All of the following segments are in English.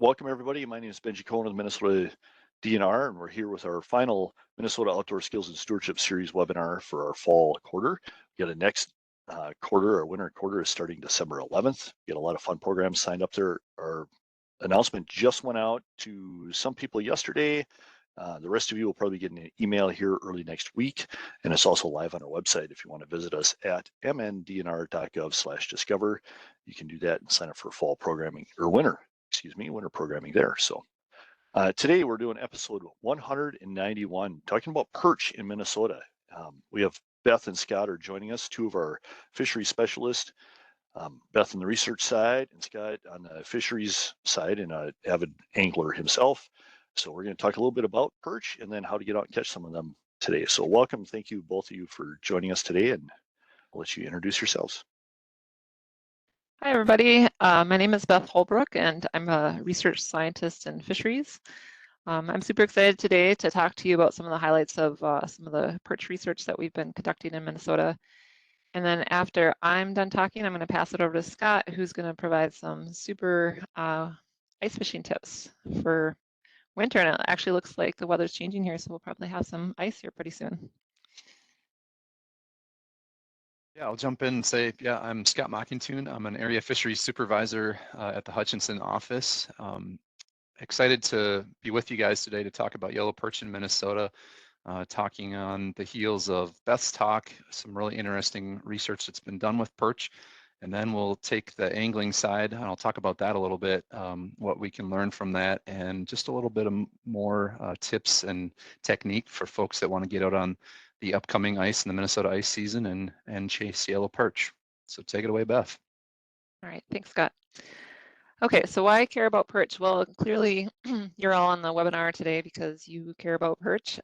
Welcome everybody. My name is Benji Cohen of the Minnesota DNR, and we're here with our final Minnesota Outdoor Skills and Stewardship Series webinar for our fall quarter. We got a next quarter, our winter quarter is starting December 11th. We got a lot of fun programs signed up there. Our announcement just went out to some people yesterday. The rest of you will probably get an email here early next week, and it's also live on our website if you want to visit us at mndnr.gov/discover. You can do that and sign up for fall programming or winter programming there. So today we're doing episode 191, talking about perch in Minnesota. We have Beth and Scott are joining us, two of our fisheries specialists. Beth on the research side and Scott on the fisheries side, and an avid angler himself. So we're going to talk a little bit about perch and then how to get out and catch some of them today. So welcome, thank you both of you for joining us today, and I'll let you introduce yourselves. Hi, everybody. My name is Beth Holbrook, and I'm a research scientist in fisheries. I'm super excited today to talk to you about some of the highlights of some of the perch research that we've been conducting in Minnesota. And then after I'm done talking, I'm going to pass it over to Scott, who's going to provide some super ice fishing tips for winter. And it actually looks like the weather's changing here, so we'll probably have some ice here pretty soon. Yeah, I'll jump in and say, I'm Scott Mockington. I'm an area fisheries supervisor at the Hutchinson office. Excited to be with you guys today to talk about yellow perch in Minnesota, talking on the heels of Beth's talk, some really interesting research that's been done with perch. And then we'll take the angling side, and I'll talk about that a little bit, what we can learn from that, and just a little bit of more tips and technique for folks that want to get out on the upcoming ice in the Minnesota ice season and chase yellow perch. So take it away, Beth. All right, thanks, Scott. Okay, so why care about perch? Well, clearly you're all on the webinar today because you care about perch,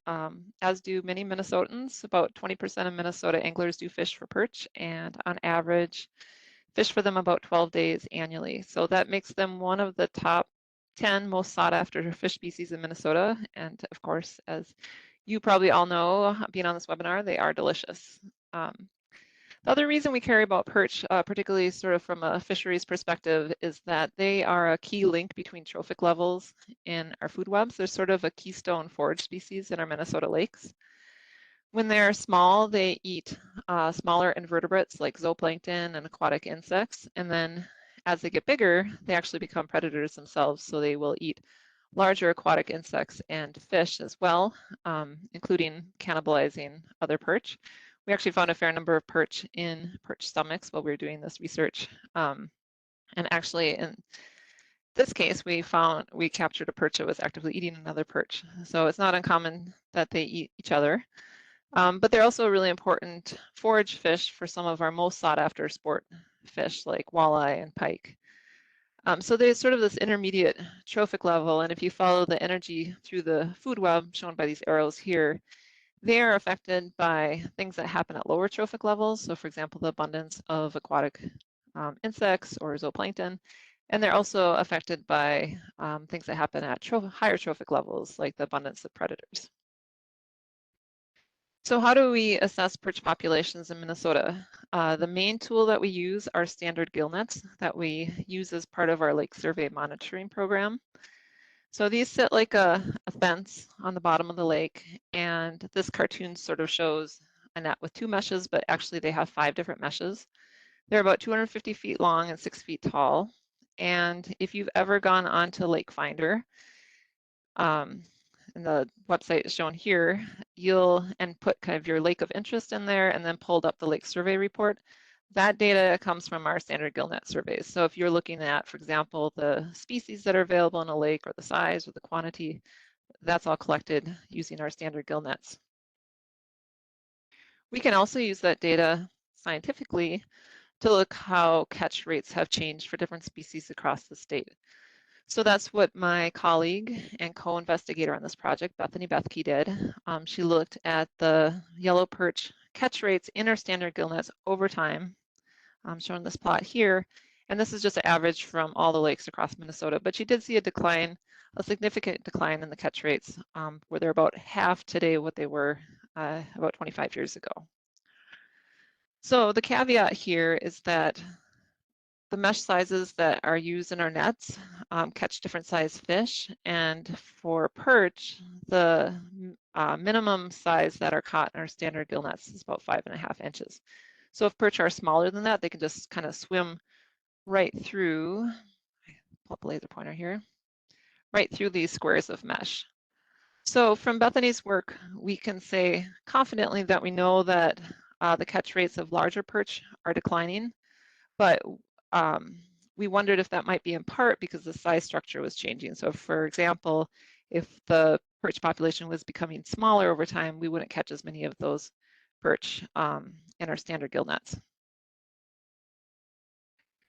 as do many Minnesotans. About 20% of Minnesota anglers do fish for perch, and on average, fish for them about 12 days annually. So that makes them one of the top 10 most sought after fish species in Minnesota. And of course, as you probably all know, being on this webinar, they are delicious. The other reason we care about perch, particularly sort of from a fisheries perspective, is that they are a key link between trophic levels in our food webs. They're sort of a keystone forage species in our Minnesota lakes. When they're small, they eat smaller invertebrates like zooplankton and aquatic insects. And then as they get bigger, they actually become predators themselves. So they will eat larger aquatic insects and fish as well, including cannibalizing other perch. We actually found a fair number of perch in perch stomachs while we were doing this research. And actually in this case, we captured a perch that was actively eating another perch. So it's not uncommon that they eat each other. But they're also a really important forage fish for some of our most sought after sport fish like walleye and pike. So there's sort of this intermediate trophic level, and if you follow the energy through the food web shown by these arrows here, they are affected by things that happen at lower trophic levels. So for example, the abundance of aquatic insects or zooplankton, and they're also affected by things that happen at higher trophic levels, like the abundance of predators. So how do we assess perch populations in Minnesota? The main tool that we use are standard gill nets that we use as part of our lake survey monitoring program. So these sit like a fence on the bottom of the lake, and this cartoon sort of shows a net with 2 meshes, but actually they have 5 different meshes. They're about 250 feet long and 6 feet tall. And if you've ever gone onto Lake Finder, and the website is shown here, you'll put kind of your lake of interest in there and then pulled up the lake survey report. That data comes from our standard gill net surveys. So if you're looking at, for example, the species that are available in a lake or the size or the quantity, that's all collected using our standard gill nets. We can also use that data scientifically to look how catch rates have changed for different species across the state. So that's what my colleague and co-investigator on this project, Bethany Bethke, did. She looked at the yellow perch catch rates in our standard gill nets over time. I'm showing this plot here, and this is just an average from all the lakes across Minnesota, but she did see a decline, a significant decline in the catch rates, where they're about half today what they were about 25 years ago. So the caveat here is that the mesh sizes that are used in our nets catch different size fish. And for perch, the minimum size that are caught in our standard gill nets is about 5.5 inches. So if perch are smaller than that, they can just kind of swim right through, pull up a laser pointer here, right through these squares of mesh. So from Bethany's work, we can say confidently that we know that the catch rates of larger perch are declining, but we wondered if that might be in part because the size structure was changing. So for example, if the perch population was becoming smaller over time, we wouldn't catch as many of those perch in our standard gill nets.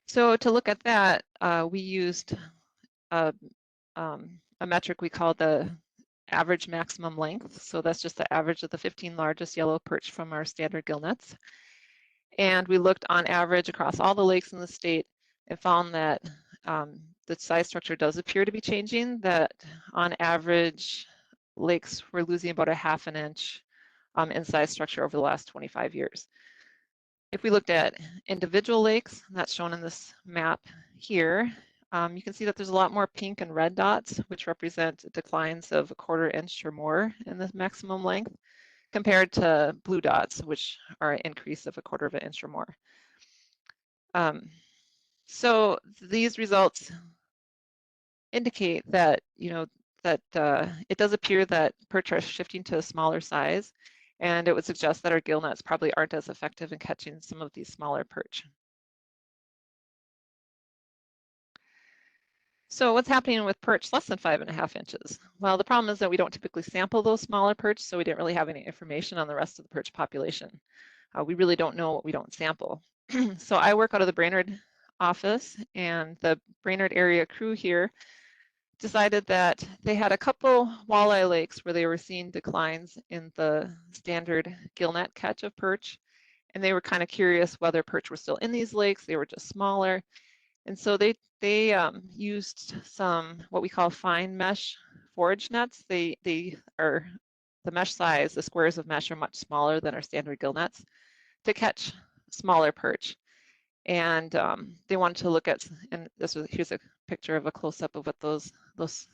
So to look at that, we used a metric we call the average maximum length. So that's just the average of the 15 largest yellow perch from our standard gill nets. And we looked on average across all the lakes in the state and found that the size structure does appear to be changing, that on average, lakes were losing about 1/2 inch in size structure over the last 25 years. If we looked at individual lakes, that's shown in this map here, you can see that there's a lot more pink and red dots, which represent declines of 1/4 inch or more in the maximum length, compared to blue dots, which are an increase of 1/4 inch or more. So these results indicate that, that it does appear that perch are shifting to a smaller size, and it would suggest that our gill nets probably aren't as effective in catching some of these smaller perch. So what's happening with perch less than 5.5 inches? Well, the problem is that we don't typically sample those smaller perch, so we didn't really have any information on the rest of the perch population. We really don't know what we don't sample. So I work out of the Brainerd office, and the Brainerd area crew here decided that they had a couple walleye lakes where they were seeing declines in the standard gill net catch of perch, and they were kind of curious whether perch were still in these lakes. They were just smaller. And so they used some what we call fine mesh forage nets. They are the mesh size, the squares of mesh are much smaller than our standard gill nets to catch smaller perch. And they wanted to look at, and here's a picture of a close-up of what those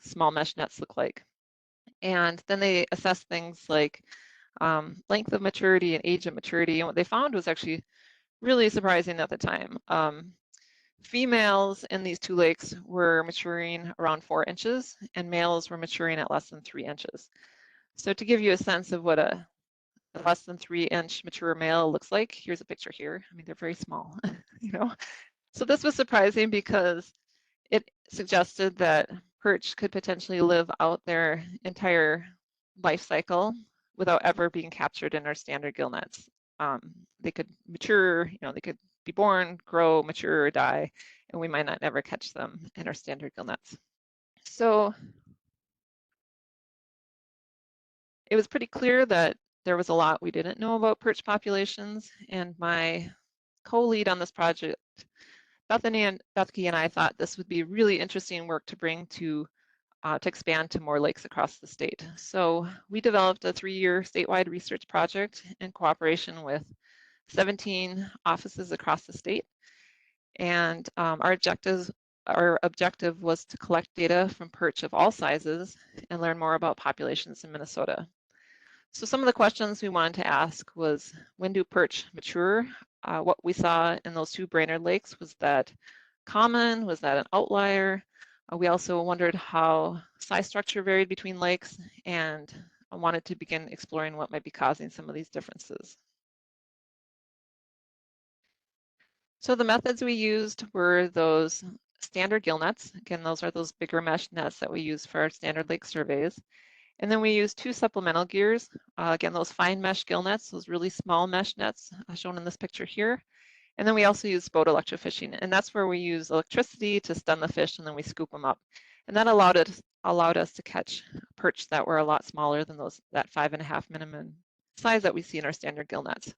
small mesh nets look like. And then they assessed things like length of maturity and age of maturity. And what they found was actually really surprising at the time. Females in these two lakes were maturing around 4 inches, and males were maturing at less than 3 inches. So to give you a sense of what a less than 3-inch mature male looks like, here's a picture here. I mean, they're very small, So this was surprising because it suggested that perch could potentially live out their entire life cycle without ever being captured in our standard gill nets. They could mature, they could be born, grow, mature, or die, and we might not ever catch them in our standard gill nets. So it was pretty clear that there was a lot we didn't know about perch populations, and my co-lead on this project, Bethany and Bethke and I thought this would be really interesting work to bring to expand to more lakes across the state. So we developed a 3-year statewide research project in cooperation with 17 offices across the state. And our objective was to collect data from perch of all sizes and learn more about populations in Minnesota. So some of the questions we wanted to ask was, when do perch mature? What we saw in those 2 Brainerd lakes, was that common? Was that an outlier? We also wondered how size structure varied between lakes, and I wanted to begin exploring what might be causing some of these differences. So the methods we used were those standard gill nets. Again, those are those bigger mesh nets that we use for our standard lake surveys. And then we used 2 supplemental gears. Again, those fine mesh gill nets, those really small mesh nets shown in this picture here. And then we also use boat electrofishing, and that's where we use electricity to stun the fish, and then we scoop them up. And that allowed us to catch perch that were a lot smaller than that 5.5 minimum size that we see in our standard gill nets.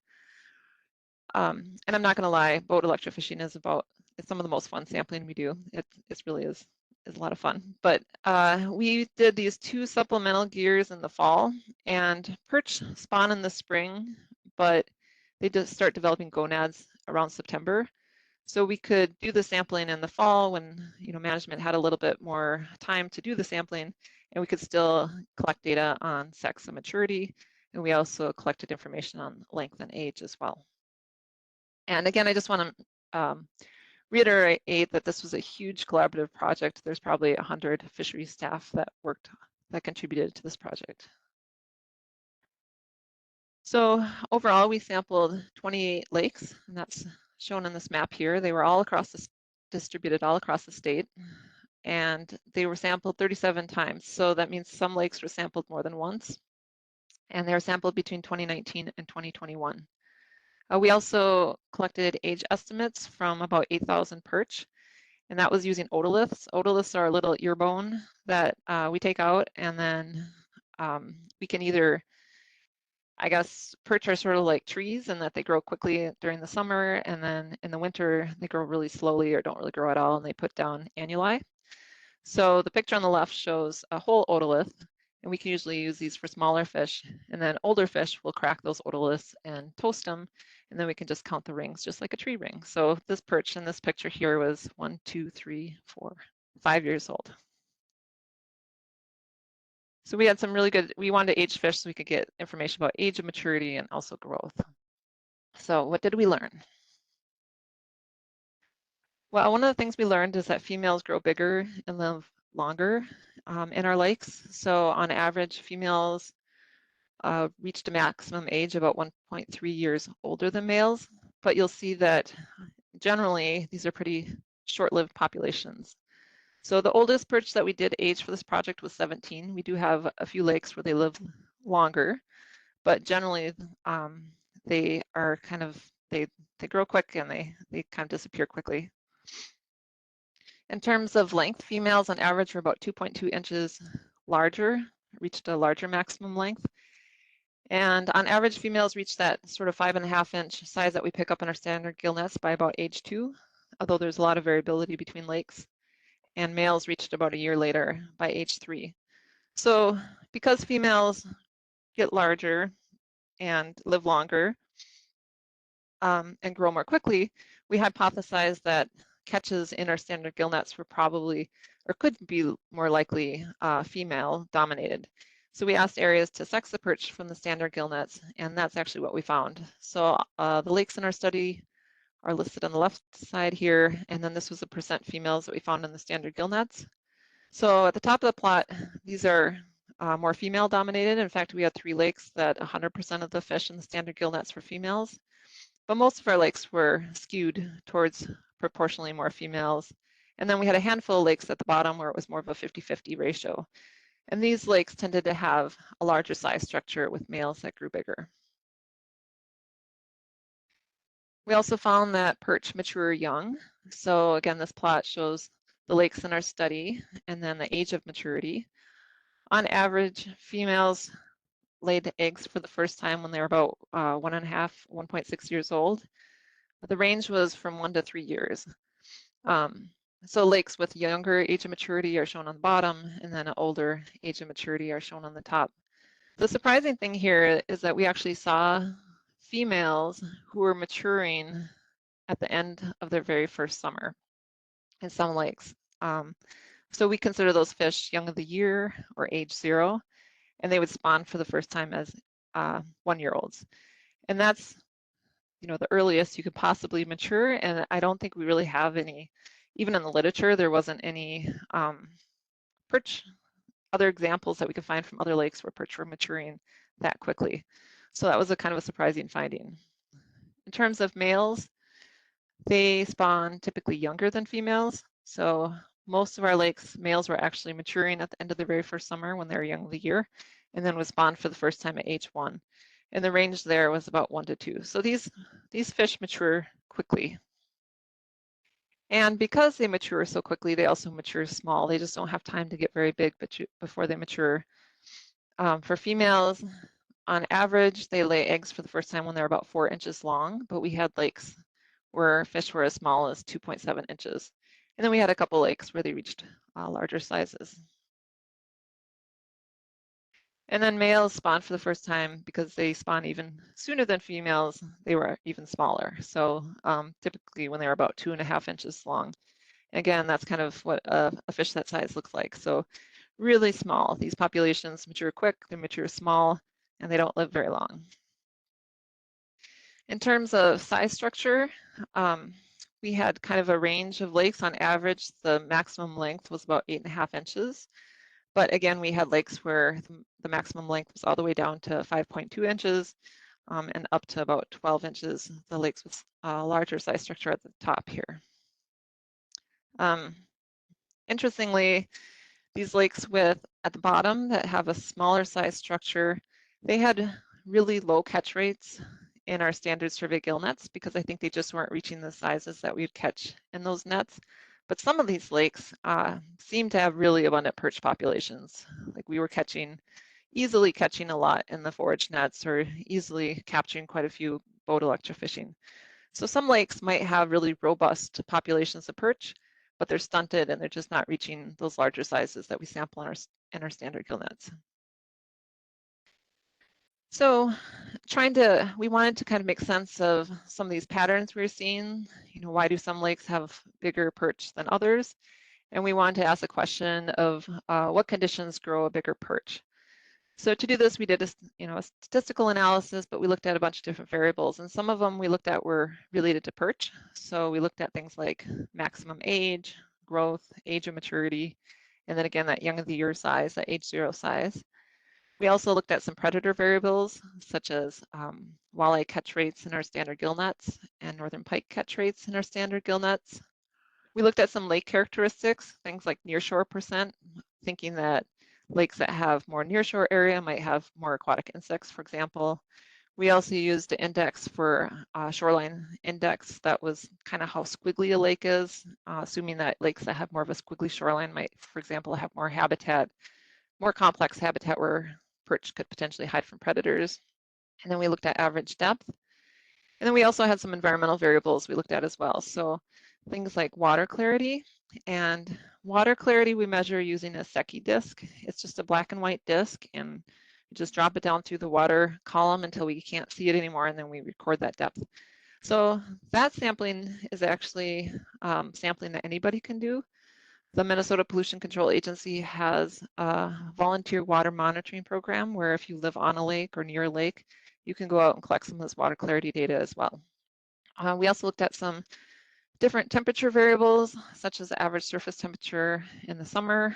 And I'm not going to lie, boat electrofishing is some of the most fun sampling we do. It really is a lot of fun. But we did these 2 supplemental gears in the fall, and perch spawn in the spring, but they just start developing gonads around September. So we could do the sampling in the fall when management had a little bit more time to do the sampling, and we could still collect data on sex and maturity. And we also collected information on length and age as well. And again, I just want to reiterate that this was a huge collaborative project. There's probably 100 fisheries staff that contributed to this project. So overall, we sampled 28 lakes, and that's shown in this map here. They were all distributed all across the state, and they were sampled 37 times. So that means some lakes were sampled more than once, and they were sampled between 2019 and 2021. We also collected age estimates from about 8,000 perch, and that was using otoliths. Otoliths are a little ear bone that we take out, and then we can either, I guess, perch are sort of like trees in that they grow quickly during the summer, and then in the winter they grow really slowly or don't really grow at all, and they put down annuli. So the picture on the left shows a whole otolith, and we can usually use these for smaller fish, and then older fish will crack those otoliths and toast them, and then we can just count the rings just like a tree ring. So this perch in this picture here was 1, 2, 3, 4, 5 years old. So we had some really good, we wanted to age fish so we could get information about age and maturity and also growth. So what did we learn? Well, one of the things we learned is that females grow bigger and live longer in our lakes. So on average, females reached a maximum age about 1.3 years older than males, but you'll see that generally these are pretty short-lived populations. So the oldest perch that we did age for this project was 17. We do have a few lakes where they live longer, but generally they are kind of, they grow quick and they kind of disappear quickly. In terms of length, females on average were about 2.2 inches larger, reached a larger maximum length. And on average, females reach that sort of 5.5 inch size that we pick up in our standard gill nets by about age 2, although there's a lot of variability between lakes. And males reached about a year later by age 3. So because females get larger and live longer and grow more quickly, we hypothesized that catches in our standard gill nets were probably, or could be more likely, female dominated. So we asked areas to sex the perch from the standard gill nets, and that's actually what we found. So the lakes in our study are listed on the left side here, and then this was the percent females that we found in the standard gill nets. So at the top of the plot, these are more female dominated. In fact, we had 3 lakes that 100% of the fish in the standard gill nets were females, but most of our lakes were skewed towards proportionally more females. And then we had a handful of lakes at the bottom where it was more of a 50-50 ratio. And these lakes tended to have a larger size structure with males that grew bigger. We also found that perch mature young. So again, this plot shows the lakes in our study and then the age of maturity. On average, females laid eggs for the first time when they were about 1.5, 1.6 years old. The range was from 1 to 3 years. So lakes with younger age of maturity are shown on the bottom, and then an older age of maturity are shown on the top. The surprising thing here is that we actually saw females who were maturing at the end of their very first summer in some lakes. So we consider those fish young of the year or age 0, and they would spawn for the first time as 1-year-olds. And that's, the earliest you could possibly mature, and I don't think we really have any, even in the literature, there wasn't any perch, other examples that we could find from other lakes where perch were maturing that quickly. So that was a kind of a surprising finding. In terms of males, they spawn typically younger than females. So most of our lakes, males were actually maturing at the end of their very first summer when they were young of the year, and then would spawn for the first time at age 1. And the range there was about 1 to 2. So these fish mature quickly. And because they mature so quickly, they also mature small. They just don't have time to get very big before they mature. For females, on average, they lay eggs for the first time when they're about 4 inches long, but we had lakes where fish were as small as 2.7 inches. And then we had a couple lakes where they reached larger sizes. And then males spawn for the first time because they spawn even sooner than females. They were even smaller. So typically when they were about 2.5 inches long. Again, that's kind of what a fish that size looks like. So really small. These populations mature quick, they mature small, and they don't live very long. In terms of size structure, we had kind of a range of lakes. On average, the maximum length was about 8.5 inches. But again, we had lakes where the maximum length was all the way down to 5.2 inches and up to about 12 inches. The lakes with a larger size structure at the top here. Interestingly, these lakes at the bottom that have a smaller size structure, they had really low catch rates in our standard survey gill nets because I think they just weren't reaching the sizes that we'd catch in those nets. But some of these lakes seem to have really abundant perch populations. Like we were easily catching a lot in the forage nets or easily capturing quite a few boat electrofishing. So some lakes might have really robust populations of perch, but they're stunted and they're just not reaching those larger sizes that we sample in our standard gill nets. So we wanted to kind of make sense of some of these patterns we were seeing. You know, why do some lakes have bigger perch than others? And we wanted to ask the question of what conditions grow a bigger perch? So to do this, we did a statistical analysis, but we looked at a bunch of different variables, and some of them we looked at were related to perch. So we looked at things like maximum age, growth, age of maturity, and then again that young of the year size, that age 0 size. We also looked at some predator variables, such as walleye catch rates in our standard gill nets and northern pike catch rates in our standard gill nets. We looked at some lake characteristics, things like nearshore percent, thinking that lakes that have more nearshore area might have more aquatic insects, for example. We also used an index for shoreline index that was kind of how squiggly a lake is, assuming that lakes that have more of a squiggly shoreline might, for example, have more habitat, more complex habitat where perch could potentially hide from predators. And then we looked at average depth. And then we also had some environmental variables we looked at as well. So things like water clarity. And water clarity we measure using a Secchi disc. It's just a black and white disc, and we just drop it down through the water column until we can't see it anymore, and then we record that depth. So that sampling is actually sampling that anybody can do. The Minnesota Pollution Control Agency has a volunteer water monitoring program where if you live on a lake or near a lake, you can go out and collect some of this water clarity data as well. We also looked at some different temperature variables, such as average surface temperature in the summer,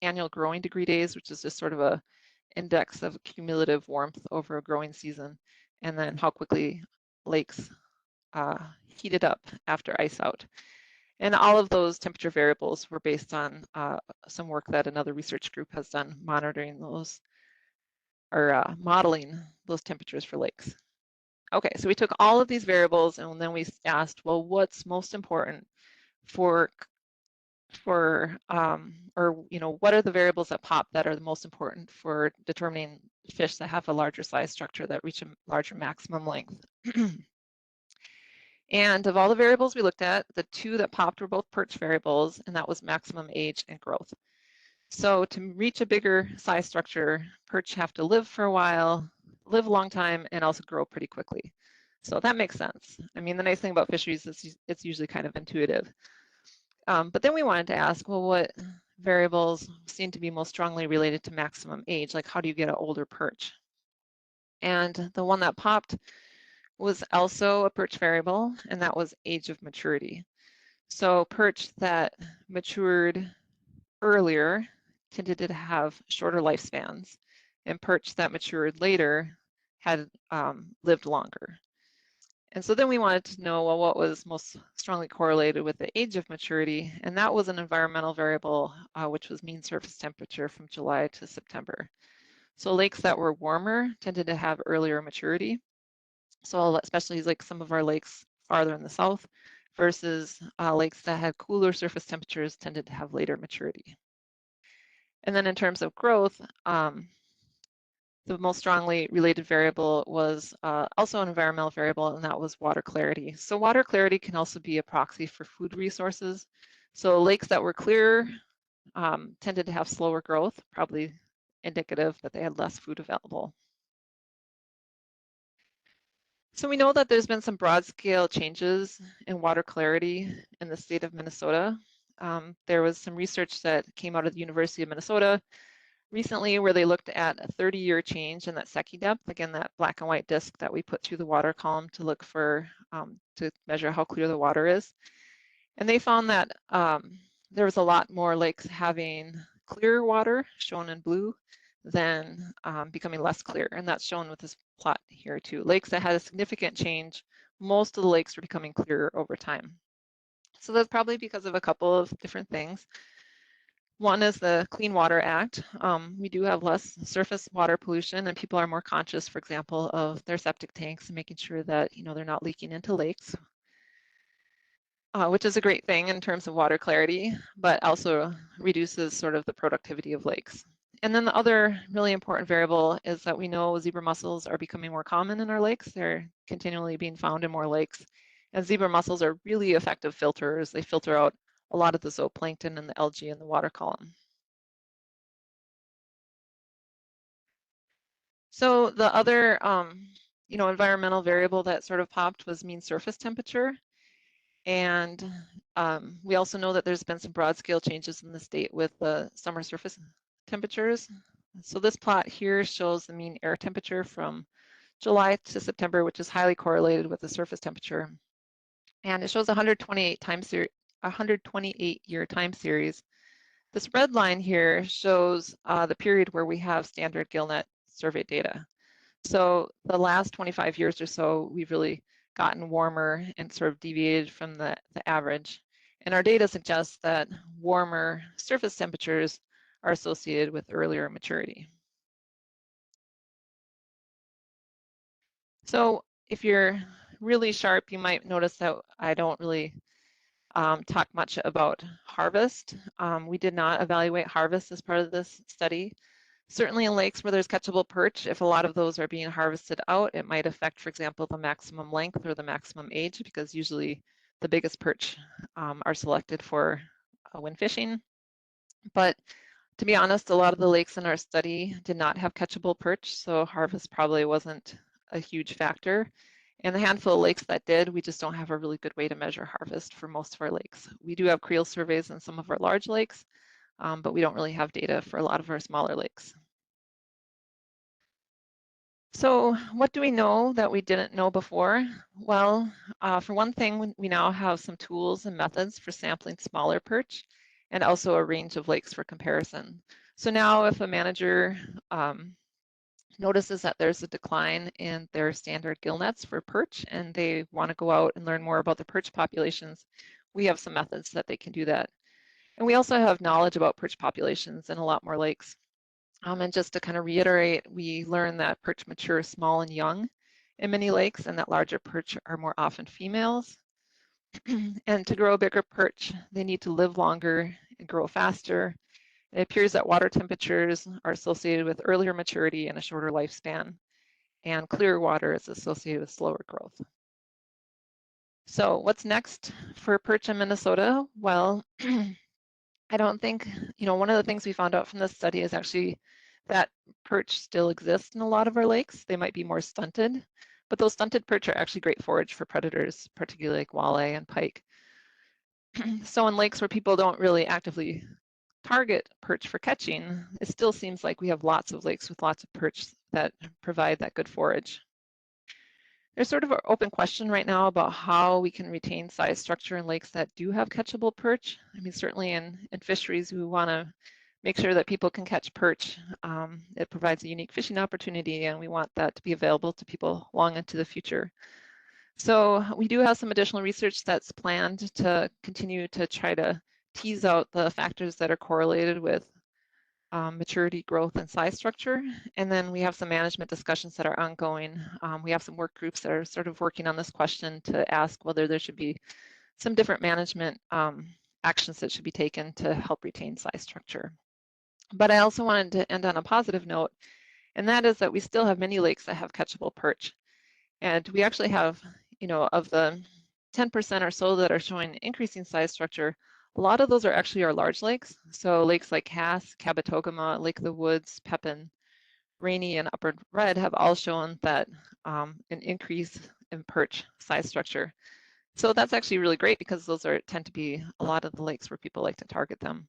annual growing degree days, which is just sort of a index of cumulative warmth over a growing season, and then how quickly lakes heated up after ice out. And all of those temperature variables were based on some work that another research group has done monitoring those or modeling those temperatures for lakes. Okay, so we took all of these variables and then we asked, well, what's most important or what are the variables that pop that are the most important for determining fish that have a larger size structure that reach a larger maximum length? And of all the variables we looked at, the two that popped were both perch variables, and that was maximum age and growth. So to reach a bigger size structure, perch have to live for a while, live a long time, and also grow pretty quickly. So that makes sense. I mean, the nice thing about fisheries is it's usually kind of intuitive. But then we wanted to ask, well, what variables seem to be most strongly related to maximum age? Like, how do you get an older perch? And the one that popped was also a perch variable, and that was age of maturity. So perch that matured earlier tended to have shorter lifespans, and perch that matured later had lived longer. And so then we wanted to know, well, what was most strongly correlated with the age of maturity, and that was an environmental variable, which was mean surface temperature from July to September. So lakes that were warmer tended to have earlier maturity. So especially like some of our lakes farther in the south versus lakes that had cooler surface temperatures tended to have later maturity. And then in terms of growth, the most strongly related variable was also an environmental variable, and that was water clarity. So water clarity can also be a proxy for food resources. So lakes that were clear tended to have slower growth, probably indicative that they had less food available. So we know that there's been some broad scale changes in water clarity in the state of Minnesota. There was some research that came out of the University of Minnesota recently where they looked at a 30-year change in that Secchi depth, again, that black and white disk that we put through the water column to look for, to measure how clear the water is. And they found that there was a lot more lakes having clear water, shown in blue, than becoming less clear. And that's shown with this plot here too. Lakes that had a significant change, most of the lakes were becoming clearer over time. So that's probably because of a couple of different things. One is the Clean Water Act. We do have less surface water pollution and people are more conscious, for example, of their septic tanks and making sure that they're not leaking into lakes, which is a great thing in terms of water clarity, but also reduces sort of the productivity of lakes. And then the other really important variable is that we know zebra mussels are becoming more common in our lakes. They're continually being found in more lakes. And zebra mussels are really effective filters. They filter out a lot of the zooplankton and the algae in the water column. So the other environmental variable that sort of popped was mean surface temperature. And we also know that there's been some broad scale changes in the state with the summer surface temperatures. So this plot here shows the mean air temperature from July to September, which is highly correlated with the surface temperature. And it shows 128-year time series. This red line here shows the period where we have standard GillNet survey data. So the last 25 years or so, we've really gotten warmer and sort of deviated from the average. And our data suggests that warmer surface temperatures are associated with earlier maturity. So if you're really sharp, you might notice that I don't really talk much about harvest. We did not evaluate harvest as part of this study. Certainly in lakes where there's catchable perch, if a lot of those are being harvested out, it might affect, for example, the maximum length or the maximum age, because usually the biggest perch are selected for when fishing. But to be honest, a lot of the lakes in our study did not have catchable perch, so harvest probably wasn't a huge factor. And the handful of lakes that did, we just don't have a really good way to measure harvest for most of our lakes. We do have creel surveys in some of our large lakes, but we don't really have data for a lot of our smaller lakes. So what do we know that we didn't know before? Well, for one thing, we now have some tools and methods for sampling smaller perch and also a range of lakes for comparison. So now if a manager notices that there's a decline in their standard gill nets for perch and they want to go out and learn more about the perch populations, we have some methods that they can do that. And we also have knowledge about perch populations in a lot more lakes. And just to kind of reiterate, we learned that perch mature small and young in many lakes and that larger perch are more often females. And to grow a bigger perch, they need to live longer and grow faster. It appears that water temperatures are associated with earlier maturity and a shorter lifespan, and clear water is associated with slower growth. So what's next for perch in Minnesota? Well, I don't think, one of the things we found out from this study is actually that perch still exists in a lot of our lakes. They might be more stunted, but those stunted perch are actually great forage for predators, particularly like walleye and pike. So in lakes where people don't really actively target perch for catching, it still seems like we have lots of lakes with lots of perch that provide that good forage. There's sort of an open question right now about how we can retain size structure in lakes that do have catchable perch. I mean, certainly in fisheries, we want to make sure that people can catch perch. It provides a unique fishing opportunity, and we want that to be available to people long into the future. So we do have some additional research that's planned to continue to try to tease out the factors that are correlated with maturity, growth, and size structure. And then we have some management discussions that are ongoing. We have some work groups that are sort of working on this question to ask whether there should be some different management actions that should be taken to help retain size structure. But I also wanted to end on a positive note, and that is that we still have many lakes that have catchable perch. And we actually have, of the 10% or so that are showing increasing size structure, A lot of those are actually our large lakes. So lakes like Cass, Cabotogama, Lake of the Woods, Pepin, Rainy, and Upper Red have all shown that an increase in perch size structure. So that's actually really great because those tend to be a lot of the lakes where people like to target them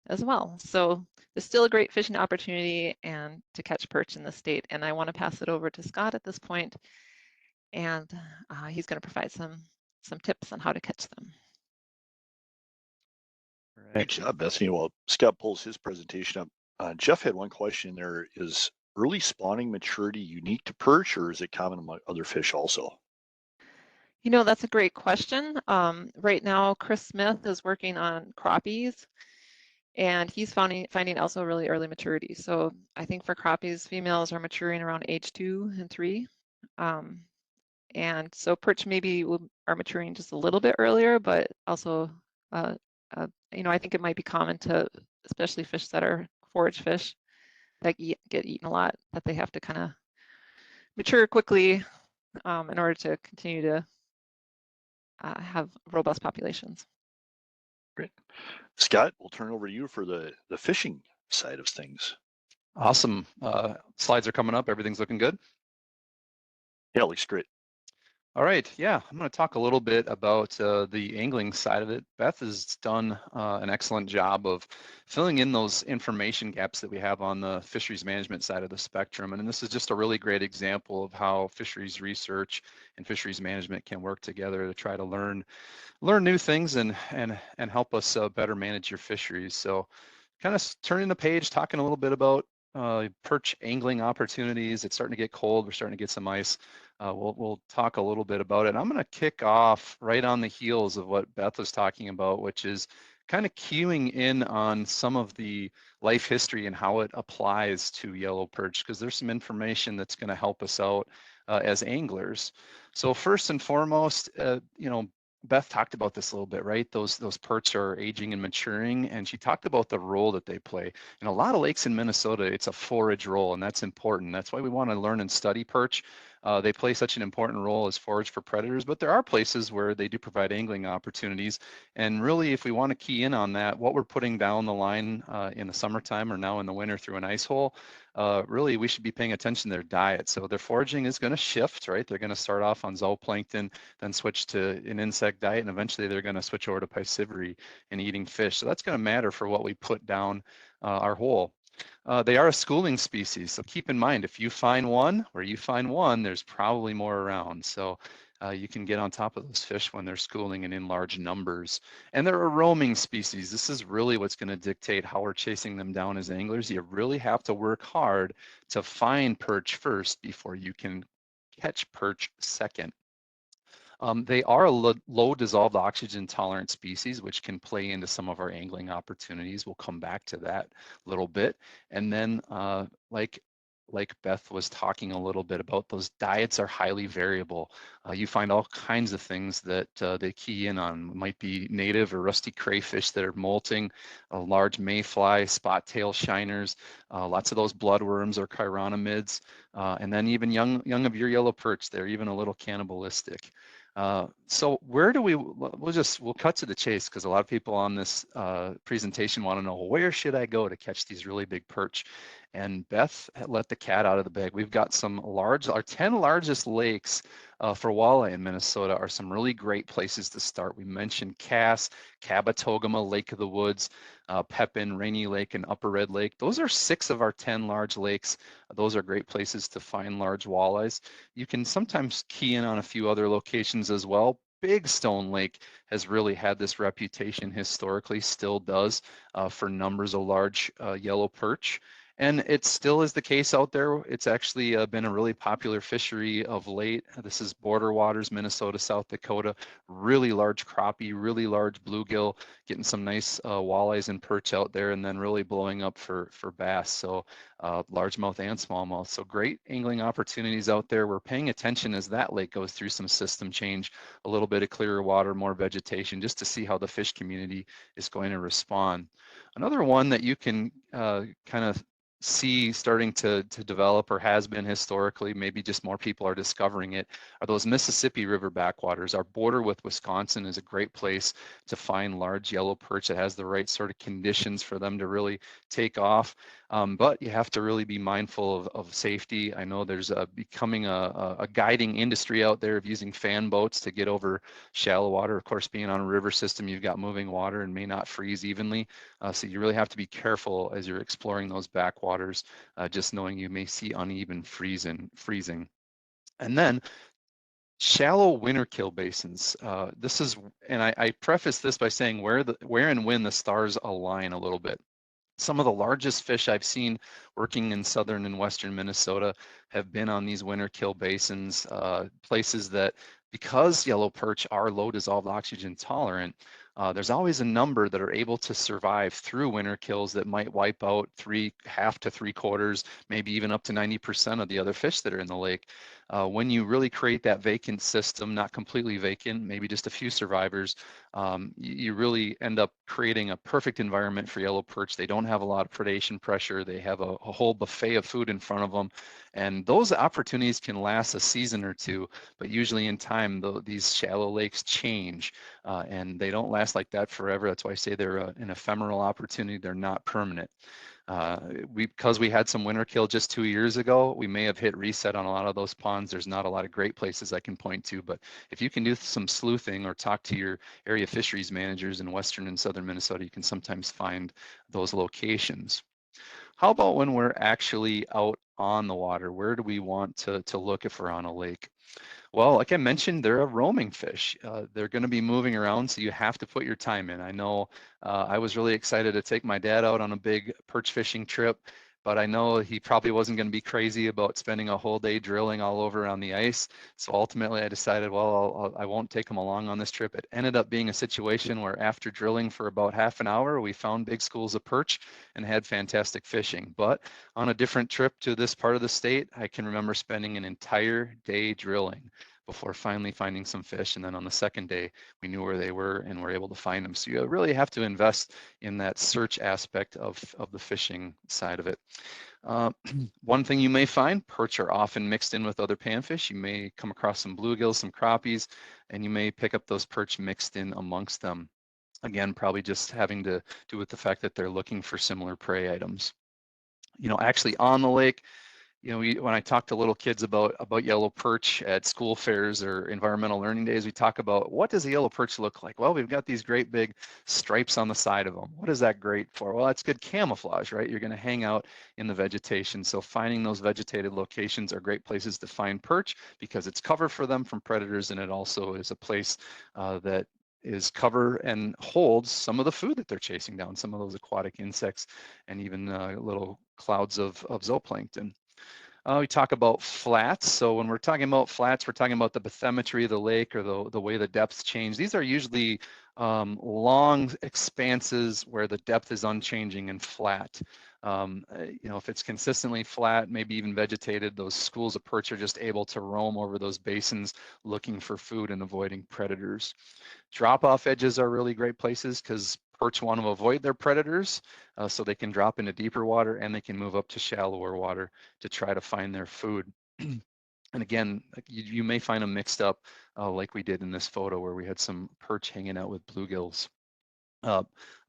as well. So there's still a great fishing opportunity and to catch perch in the state. And I want to pass it over to Scott at this point, and he's going to provide some tips on how to catch them. Good job, Bethany. Well, Scott pulls his presentation up. Jeff had one question there. Is early spawning maturity unique to perch, or is it common among other fish also? You know, that's a great question. Right now, Chris Smith is working on crappies, and he's finding also really early maturity. So I think for crappies, females are maturing around age 2 and 3. And so perch maybe are maturing just a little bit earlier, but also, you know, I think it might be common to, especially fish that are forage fish that get eaten a lot, that they have to kind of mature quickly in order to continue to have robust populations. Great. Scott, we'll turn over to you for the fishing side of things. Awesome. Slides are coming up. Everything's looking good. Yeah, it looks great. All right, yeah, I'm going to talk a little bit about the angling side of it. Beth has done an excellent job of filling in those information gaps that we have on the fisheries management side of the spectrum. And this is just a really great example of how fisheries research and fisheries management can work together to try to learn new things and help us better manage your fisheries. So kind of turning the page, talking a little bit about perch angling opportunities. It's starting to get cold. We're starting to get some ice. We'll talk a little bit about it. I'm going to kick off right on the heels of what Beth was talking about, which is kind of cueing in on some of the life history and how it applies to yellow perch, because there's some information that's going to help us out as anglers. So first and foremost, you know, Beth talked about this a little bit, right? Those perch are aging and maturing, and she talked about the role that they play. In a lot of lakes in Minnesota, it's a forage role, and that's important. That's why we want to learn and study perch. They play such an important role as forage for predators, but there are places where they do provide angling opportunities. And really, if we want to key in on that, what we're putting down the line in the summertime or now in the winter through an ice hole, really we should be paying attention to their diet. So their foraging is going to shift, right? They're going to start off on zooplankton, then switch to an insect diet, and eventually they're going to switch over to piscivorous and eating fish. So that's going to matter for what we put down our hole. They are a schooling species, so keep in mind, if you find one, where you find one, there's probably more around. So you can get on top of those fish when they're schooling and in large numbers. And they're a roaming species. This is really what's going to dictate how we're chasing them down as anglers. You really have to work hard to find perch first before you can catch perch second. They are a low dissolved oxygen tolerant species, which can play into some of our angling opportunities. We'll come back to that a little bit. And then like Beth was talking a little bit about, those diets are highly variable. You find all kinds of things that they key in on. It might be native or rusty crayfish that are molting, a large mayfly, spot tail shiners, lots of those bloodworms or chironomids, and then even young of your yellow perch, they're even a little cannibalistic. So where do we'll cut to the chase, because a lot of people on this presentation want to know, well, where should I go to catch these really big perch? And Beth let the cat out of the bag. We've got some our 10 largest lakes for walleye in Minnesota are some really great places to start. We mentioned Cass, Cabotogama, Lake of the Woods, Pepin, Rainy Lake, and Upper Red Lake. Those are 6 of our 10 large lakes. Those are great places to find large walleyes. You can sometimes key in on a few other locations as well. Big Stone Lake has really had this reputation historically, still does, for numbers of large yellow perch. And it still is the case out there. It's actually been a really popular fishery of late. This is border waters, Minnesota, South Dakota, really large crappie, really large bluegill, getting some nice walleyes and perch out there, and then really blowing up for bass. So largemouth and smallmouth. So great angling opportunities out there. We're paying attention as that lake goes through some system change, a little bit of clearer water, more vegetation, just to see how the fish community is going to respond. Another one that you can kind of see starting to develop, or has been historically, maybe just more people are discovering it, are those Mississippi River backwaters. Our border with Wisconsin is a great place to find large yellow perch that has the right sort of conditions for them to really take off. But you have to really be mindful of safety. I know there's becoming a guiding industry out there of using fan boats to get over shallow water. Of course, being on a river system, you've got moving water and may not freeze evenly. So you really have to be careful as you're exploring those backwaters, just knowing you may see uneven freezing. And then shallow winter kill basins. This is, and I preface this by saying where and when the stars align a little bit. Some of the largest fish I've seen working in southern and western Minnesota have been on these winter kill basins, places that, because yellow perch are low dissolved oxygen tolerant, there's always a number that are able to survive through winter kills that might wipe out half to 3/4, maybe even up to 90% of the other fish that are in the lake. When you really create that vacant system, not completely vacant, maybe just a few survivors, you really end up creating a perfect environment for yellow perch. They don't have a lot of predation pressure. They have a whole buffet of food in front of them. And those opportunities can last a season or two, but usually in time, these shallow lakes change, and they don't last like that forever. That's why I say they're an ephemeral opportunity. They're not permanent. Because we had some winter kill just 2 years ago, we may have hit reset on a lot of those ponds. There's not a lot of great places I can point to, but if you can do some sleuthing or talk to your area fisheries managers in western and southern Minnesota, you can sometimes find those locations. How about when we're actually out on the water? Where do we want to look if we're on a lake? Well, like I mentioned, they're a roaming fish. They're going to be moving around, so you have to put your time in. I know I was really excited to take my dad out on a big perch fishing trip, but I know he probably wasn't going to be crazy about spending a whole day drilling all over on the ice. So ultimately I decided, well, I won't take him along on this trip. It ended up being a situation where after drilling for about half an hour, we found big schools of perch and had fantastic fishing. But on a different trip to this part of the state, I can remember spending an entire day drilling before finally finding some fish. And then on the second day, we knew where they were and were able to find them. So you really have to invest in that search aspect of the fishing side of it. One thing you may find, perch are often mixed in with other panfish. You may come across some bluegills, some crappies, and you may pick up those perch mixed in amongst them. Again, probably just having to do with the fact that they're looking for similar prey items. You know, actually on the lake, you know, when I talk to little kids about yellow perch at school fairs or environmental learning days, we talk about, what does a yellow perch look like? Well, we've got these great big stripes on the side of them. What is that great for? Well, that's good camouflage, right? You're going to hang out in the vegetation. So finding those vegetated locations are great places to find perch because it's cover for them from predators, and it also is a place that is cover and holds some of the food that they're chasing down, some of those aquatic insects, and even little clouds of zooplankton. We talk about flats. So when we're talking about flats, we're talking about the bathymetry of the lake or the way the depths change. These are usually long expanses where the depth is unchanging and flat. You know, if it's consistently flat, maybe even vegetated, those schools of perch are just able to roam over those basins looking for food and avoiding predators. Drop-off edges are really great places because perch want to avoid their predators, so they can drop into deeper water and they can move up to shallower water to try to find their food. And again, you may find them mixed up like we did in this photo where we had some perch hanging out with bluegills.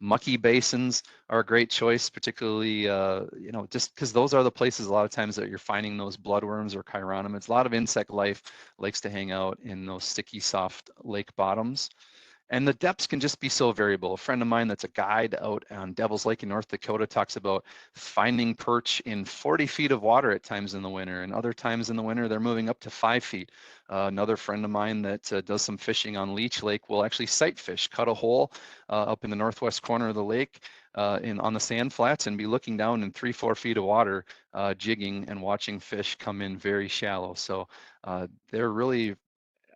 Mucky basins are a great choice, particularly, you know, just because those are the places a lot of times that you're finding those bloodworms or chironomids. A lot of insect life likes to hang out in those sticky, soft lake bottoms. And the depths can just be so variable. A friend of mine that's a guide out on Devil's Lake in North Dakota talks about finding perch in 40 feet of water at times in the winter, and other times in the winter they're moving up to 5 feet. Another friend of mine that does some fishing on Leech Lake will actually sight fish, cut a hole up in the northwest corner of the lake on the sand flats and be looking down in 3-4 feet of water, jigging and watching fish come in very shallow. So they're really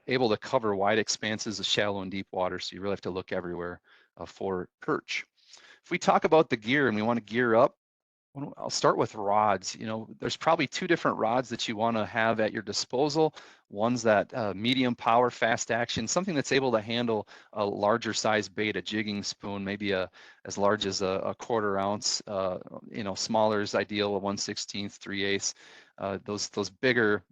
able to cover wide expanses of shallow and deep water, so you really have to look everywhere for perch. If we talk about the gear and we want to gear up, I'll start with rods. You know, there's probably two different rods that you want to have at your disposal. One's that medium power, fast action, something that's able to handle a larger size bait, a jigging spoon, maybe as large as a 1/4 ounce. You know, smaller is ideal, a 1/16, 3/8. Those bigger,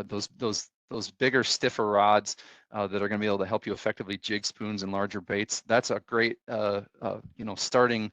those bigger, stiffer rods that are going to be able to help you effectively jig spoons and larger baits. That's a great, you know, starting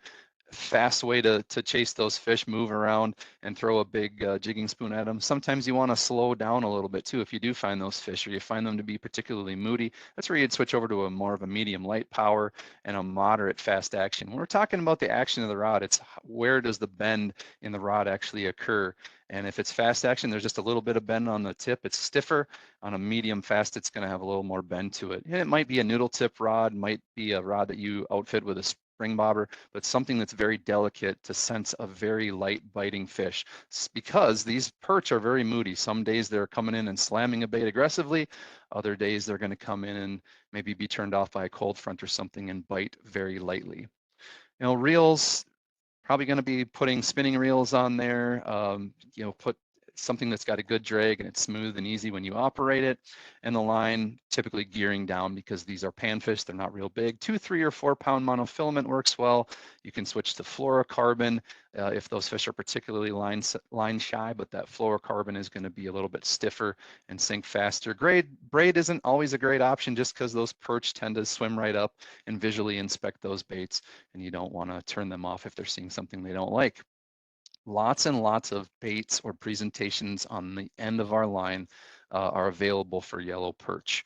fast way to chase those fish, move around and throw a big jigging spoon at them. Sometimes you want to slow down a little bit too if you do find those fish or you find them to be particularly moody. That's where you'd switch over to a more of a medium light power and a moderate fast action. When we're talking about the action of the rod, it's where does the bend in the rod actually occur? And if it's fast action, there's just a little bit of bend on the tip. It's stiffer. On a medium fast, it's going to have a little more bend to it. And it might be a noodle tip rod, might be a rod that you outfit with a spring bobber, but something that's very delicate to sense a very light biting fish, because these perch are very moody. Some days they're coming in and slamming a bait aggressively. Other days they're going to come in and maybe be turned off by a cold front or something and bite very lightly. You know, reels, probably going to be putting spinning reels on there. You know, put something that's got a good drag and it's smooth and easy when you operate it. And the line typically gearing down because these are panfish, they're not real big. 2, 3, or 4 pound monofilament works well. You can switch to fluorocarbon if those fish are particularly line shy, but that fluorocarbon is going to be a little bit stiffer and sink faster. Braid isn't always a great option just because those perch tend to swim right up and visually inspect those baits, and you don't want to turn them off if they're seeing something they don't like. Lots and lots of baits or presentations on the end of our line are available for yellow perch.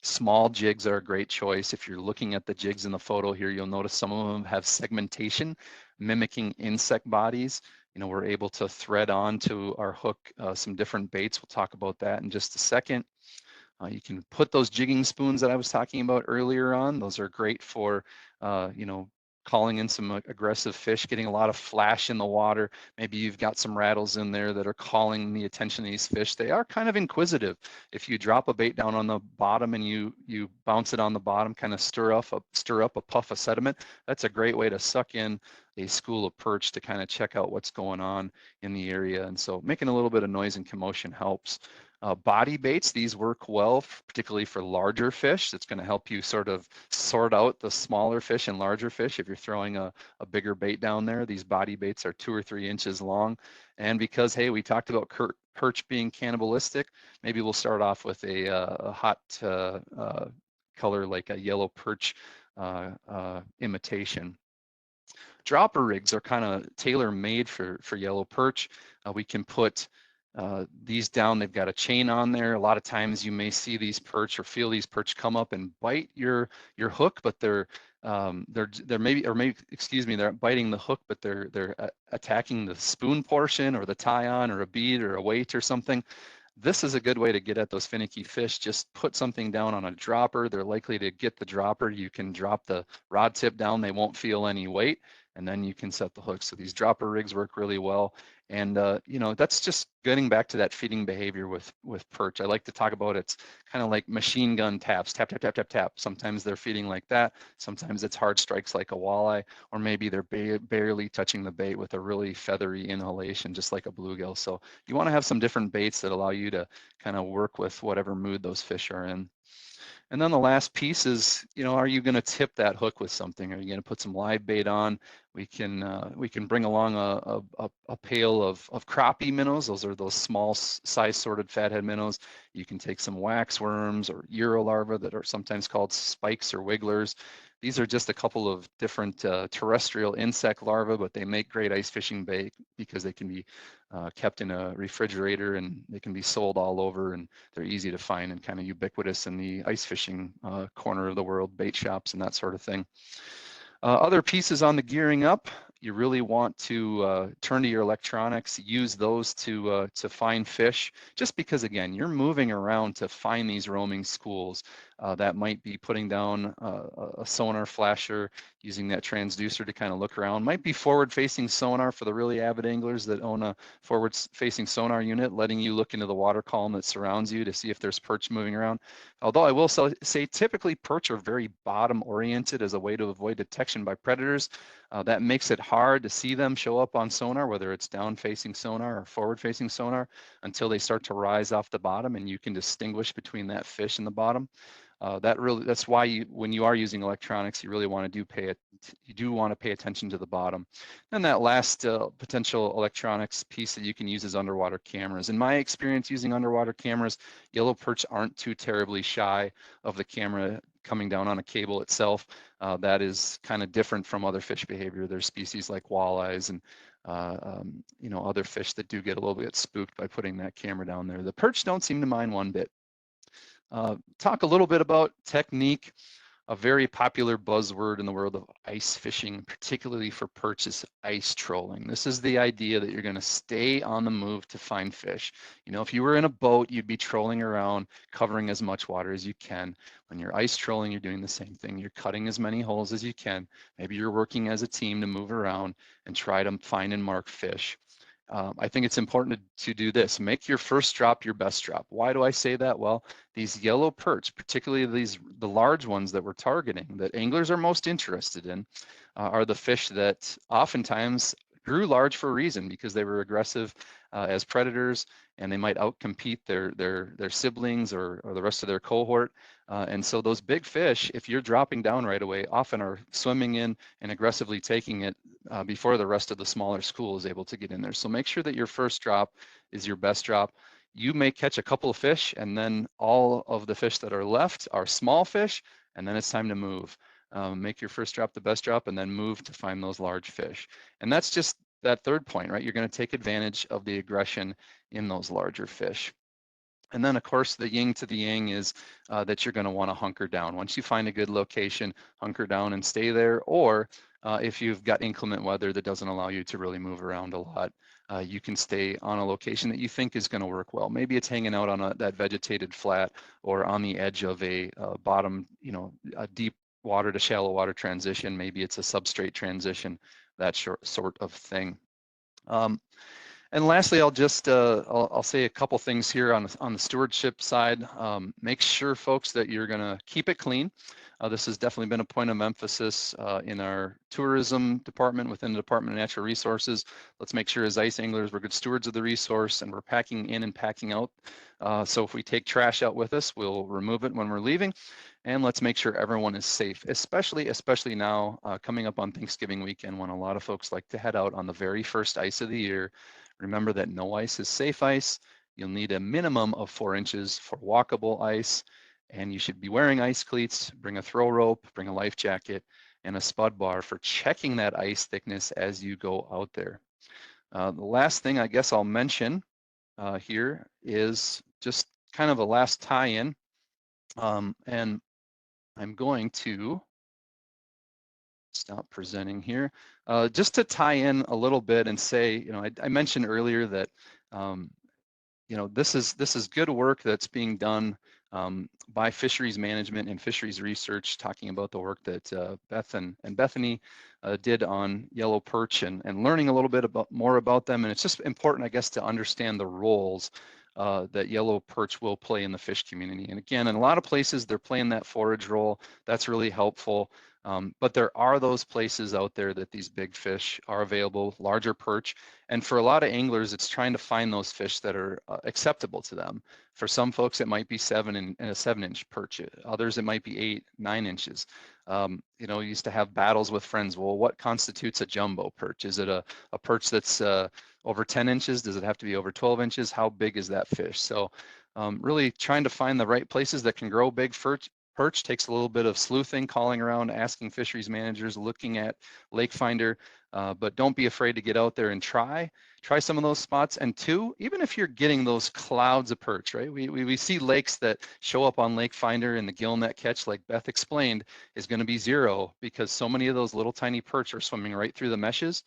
Small jigs are a great choice. If you're looking at the jigs in the photo here, you'll notice some of them have segmentation mimicking insect bodies. You know, we're able to thread onto our hook some different baits. We'll talk about that in just a second. You can put those jigging spoons that I was talking about earlier on. Those are great for, you know, calling in some aggressive fish, getting a lot of flash in the water. Maybe you've got some rattles in there that are calling the attention of these fish. They are kind of inquisitive. If you drop a bait down on the bottom and you bounce it on the bottom, kind of stir up a puff of sediment, that's a great way to suck in a school of perch to kind of check out what's going on in the area. And so making a little bit of noise and commotion helps. Body baits, these work well, particularly for larger fish. It's going to help you sort of sort out the smaller fish and larger fish. If you're throwing a bigger bait down there, these body baits are 2 or 3 inches long. And because, hey, we talked about perch being cannibalistic, maybe we'll start off with a hot color like a yellow perch imitation. Dropper rigs are kind of tailor-made for yellow perch. We can put these down. They've got a chain on there. A lot of times you may see these perch or feel these perch come up and bite your hook, but they're excuse me, they're biting the hook, but they're attacking the spoon portion or the tie-on or a bead or a weight or something. This is a good way to get at those finicky fish. Just put something down on a dropper. They're likely to get the dropper. You can drop the rod tip down. They won't feel any weight, and then you can set the hook. So these dropper rigs work really well. And you know, that's just getting back to that feeding behavior with perch. I like to talk about it's kind of like machine gun taps, tap, tap, tap, tap, tap. Sometimes they're feeding like that. Sometimes it's hard strikes like a walleye, or maybe they're barely touching the bait with a really feathery inhalation, just like a bluegill. So you want to have some different baits that allow you to kind of work with whatever mood those fish are in. And then the last piece is, you know, are you going to tip that hook with something? Are you going to put some live bait on? We can bring along a pail of crappie minnows. Those are those small size sorted fathead minnows. You can take some wax worms or Eurolarva that are sometimes called spikes or wigglers. These are just a couple of different terrestrial insect larvae, but they make great ice fishing bait because they can be kept in a refrigerator and they can be sold all over, and they're easy to find and kind of ubiquitous in the ice fishing corner of the world, bait shops and that sort of thing. Other pieces on the gearing up, you really want to turn to your electronics, use those to find fish, just because, again, you're moving around to find these roaming schools. That might be putting down a sonar flasher, using that transducer to kind of look around. Might be forward-facing sonar for the really avid anglers that own a forward-facing sonar unit, letting you look into the water column that surrounds you to see if there's perch moving around. Although I will say typically perch are very bottom-oriented as a way to avoid detection by predators. That makes it hard to see them show up on sonar, whether it's down-facing sonar or forward-facing sonar, until they start to rise off the bottom and you can distinguish between that fish and the bottom. That's why when you are using electronics, you really want to pay attention to the bottom. And that last potential electronics piece that you can use is underwater cameras. In my experience using underwater cameras, yellow perch aren't too terribly shy of the camera coming down on a cable itself. That is kind of different from other fish behavior. There's species like walleyes and other fish that do get a little bit spooked by putting that camera down there. The perch don't seem to mind one bit. Talk a little bit about technique. A very popular buzzword in the world of ice fishing, particularly for perch, is ice trolling. This is the idea that you're going to stay on the move to find fish. If you were in a boat, you'd be trolling around, covering as much water as you can. When you're ice trolling, you're doing the same thing. You're cutting as many holes as you can. Maybe you're working as a team to move around and try to find and mark fish. I think it's important to do this. Make your first drop your best drop. Why do I say that? Well, these yellow perch, particularly the large ones that we're targeting, that anglers are most interested in, are the fish that oftentimes grew large for a reason, because they were aggressive as predators, and they might outcompete their siblings or the rest of their cohort. And so those big fish, if you're dropping down right away, often are swimming in and aggressively taking it before the rest of the smaller school is able to get in there. So make sure that your first drop is your best drop. You may catch a couple of fish, and then all of the fish that are left are small fish, and then it's time to move. Make your first drop the best drop, and then move to find those large fish. And that's just that third point, right? You're going to take advantage of the aggression in those larger fish. And then, of course, the yin to the yang is that you're going to want to hunker down. Once you find a good location, hunker down and stay there. Or if you've got inclement weather that doesn't allow you to really move around a lot, you can stay on a location that you think is going to work well. Maybe it's hanging out on that vegetated flat, or on the edge of a bottom, a deep water to shallow water transition. Maybe it's a substrate transition, that sort of thing. And lastly, I'll just I'll say a couple things here on the stewardship side. Make sure, folks, that you're going to keep it clean. This has definitely been a point of emphasis in our tourism department within the Department of Natural Resources. Let's make sure as ice anglers we're good stewards of the resource, and we're packing in and packing out. So if we take trash out with us, we'll remove it when we're leaving. And let's make sure everyone is safe, especially now coming up on Thanksgiving weekend, when a lot of folks like to head out on the very first ice of the year. Remember that no ice is safe ice. You'll need a minimum of 4 inches for walkable ice, and you should be wearing ice cleats. Bring a throw rope, bring a life jacket, and a spud bar for checking that ice thickness as you go out there. The last thing I guess I'll mention here is just kind of a last tie-in, and I'm going to stop presenting here, just to tie in a little bit and say, I mentioned earlier that, this is good work that's being done by fisheries management and fisheries research, talking about the work that Beth and Bethany did on yellow perch, and learning a little bit more about them. And it's just important, I guess, to understand the roles that yellow perch will play in the fish community. And again, in a lot of places, they're playing that forage role. That's really helpful. But there are those places out there that these big fish are available, larger perch. And for a lot of anglers, it's trying to find those fish that are acceptable to them. For some folks, it might be 7 and a 7-inch perch. Others, it might be 8, 9 inches. You used to have battles with friends. Well, what constitutes a jumbo perch? Is it a perch that's over 10 inches? Does it have to be over 12 inches? How big is that fish? So really trying to find the right places that can grow big perch takes a little bit of sleuthing, calling around, asking fisheries managers, looking at Lake Finder, but don't be afraid to get out there and try some of those spots. And 2, even if you're getting those clouds of perch, right? We see lakes that show up on Lake Finder, and the gill net catch, like Beth explained, is going to be 0 because so many of those little tiny perch are swimming right through the meshes.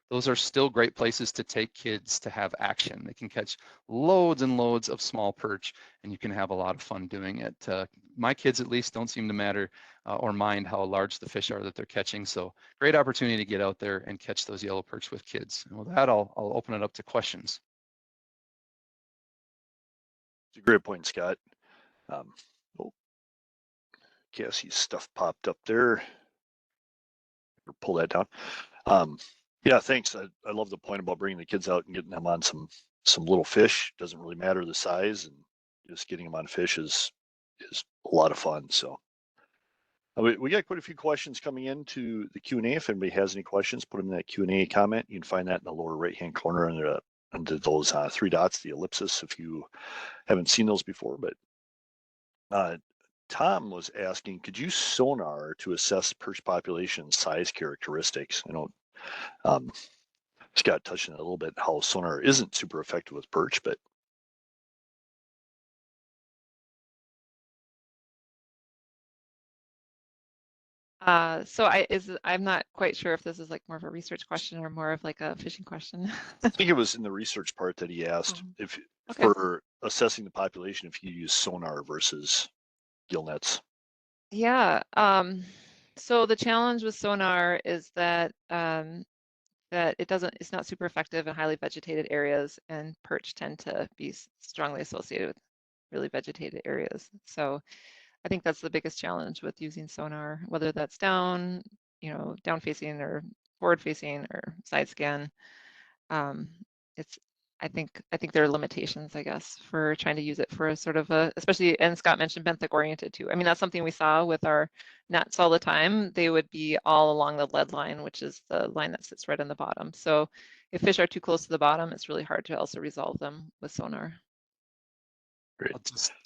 those are still great places to take kids to have action. They can catch loads and loads of small perch, and you can have a lot of fun doing it. My kids at least don't seem to matter or mind how large the fish are that they're catching. So great opportunity to get out there and catch those yellow perch with kids. And with that, I'll open it up to questions. It's a great point, Scott. Oh, Cassie's stuff popped up there. Pull that down. Yeah, thanks. I love the point about bringing the kids out and getting them on some little fish. Doesn't really matter the size, and just getting them on fish is a lot of fun. So we got quite a few questions coming into the Q&A. If anybody has any questions, put them in that Q&A comment. You can find that in the lower right-hand corner under those 3 dots, the ellipsis, if you haven't seen those before. But Tom was asking, could you sonar to assess perch population size characteristics? I know Scott touched on it a little bit, how sonar isn't super effective with perch, but I'm not quite sure if this is like more of a research question or more of like a fishing question. I think it was in the research part that he asked if Okay. for assessing the population, if you use sonar versus gill nets. Yeah. So the challenge with sonar is that it's not super effective in highly vegetated areas, and perch tend to be strongly associated with really vegetated areas. So I think that's the biggest challenge with using sonar, whether that's down facing or forward facing or side scan. It's I think there are limitations, I guess, for trying to use it for a sort of especially, and Scott mentioned benthic oriented too. I mean, that's something we saw with our nets all the time. They would be all along the lead line, which is the line that sits right on the bottom. So if fish are too close to the bottom, it's really hard to also resolve them with sonar. Great.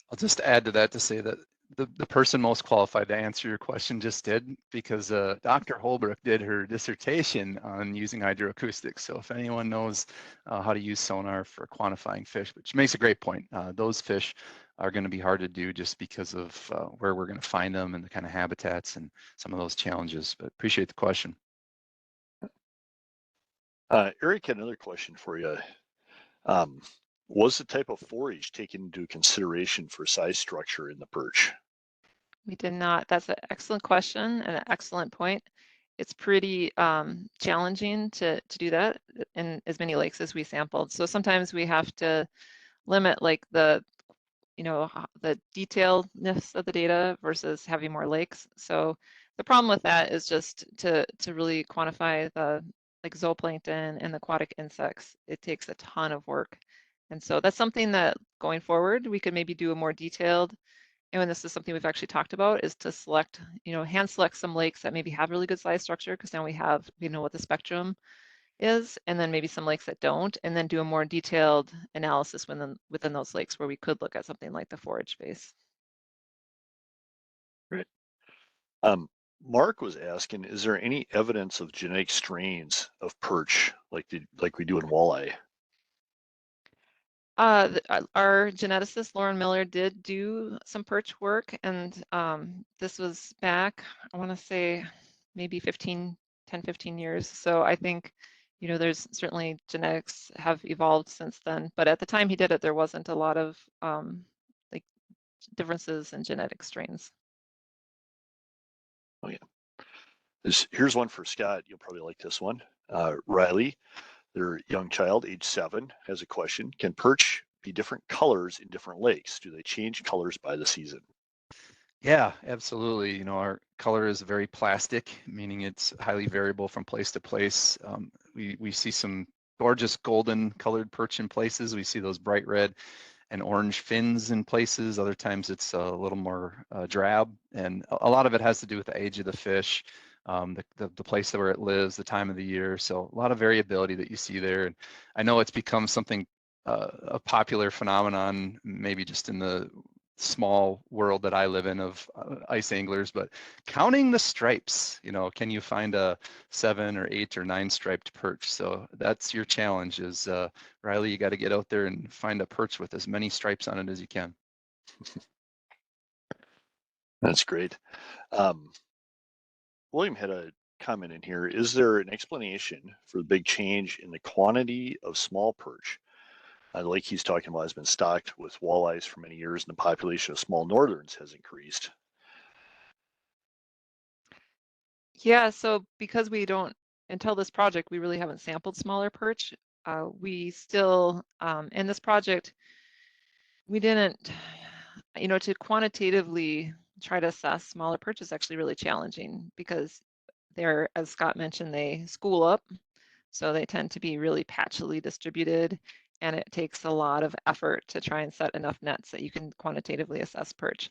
I'll just add to that to say that the person most qualified to answer your question just did, because Dr. Holbrook did her dissertation on using hydroacoustics. So if anyone knows how to use sonar for quantifying fish, which makes a great point, those fish are going to be hard to do just because of where we're going to find them and the kind of habitats and some of those challenges. But appreciate the question. Eric had another question for you. Was the type of forage taken into consideration for size structure in the perch? We did not. That's an excellent question and an excellent point. It's pretty challenging to do that in as many lakes as we sampled. So sometimes we have to limit like the detailedness of the data versus having more lakes. So the problem with that is just to really quantify the like zooplankton and aquatic insects. It takes a ton of work. And so that's something that going forward, we could maybe do a more detailed, and this is something we've actually talked about, is to select, hand select some lakes that maybe have really good size structure, because now we know what the spectrum is, and then maybe some lakes that don't, and then do a more detailed analysis within those lakes where we could look at something like the forage space. Great. Mark was asking, is there any evidence of genetic strains of perch like we do in walleye? Our geneticist, Lauren Miller, did do some perch work, and this was back, I want to say, maybe 10, 15 years. So I think, there's certainly genetics have evolved since then. But at the time he did it, there wasn't a lot of like differences in genetic strains. Oh yeah. Here's one for Scott. You'll probably like this one. Riley, their young child, age 7, has a question. Can perch be different colors in different lakes? Do they change colors by the season? Yeah, absolutely. Our color is very plastic, meaning it's highly variable from place to place. We see some gorgeous golden colored perch in places. We see those bright red and orange fins in places. Other times it's a little more drab, and a lot of it has to do with the age of the fish, the place where it lives, the time of the year. So a lot of variability that you see there. And I know it's become something, a popular phenomenon, maybe just in the small world that I live in of ice anglers, but counting the stripes, can you find a 7 or 8 or 9 striped perch? So that's your challenge is, Riley, you got to get out there and find a perch with as many stripes on it as you can. That's great. William had comment in here. Is there an explanation for the big change in the quantity of small perch? The lake he's talking about has been stocked with walleyes for many years, and the population of small northerns has increased. Yeah, so because we don't, until this project, we really haven't sampled smaller perch. We still, in this project, we didn't, to quantitatively try to assess smaller perch is actually really challenging because they're, as Scott mentioned, they school up. So they tend to be really patchily distributed, and it takes a lot of effort to try and set enough nets that you can quantitatively assess perch.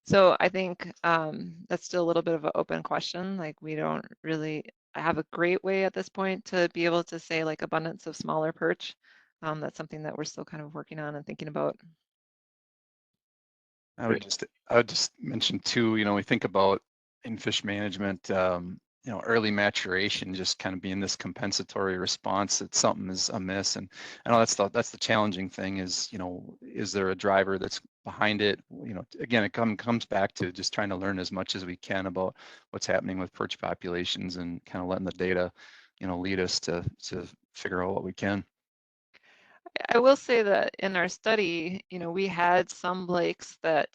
So I think that's still a little bit of an open question. Like we don't really have a great way at this point to be able to say like abundance of smaller perch. That's something that we're still kind of working on and thinking about. I would just mention too, we think about in fish management, early maturation just kind of being this compensatory response that something is amiss. And I know that's the challenging thing is, is there a driver that's behind it? Again, it comes back to just trying to learn as much as we can about what's happening with perch populations and kind of letting the data, lead us to figure out what we can. I will say that in our study, we had some lakes that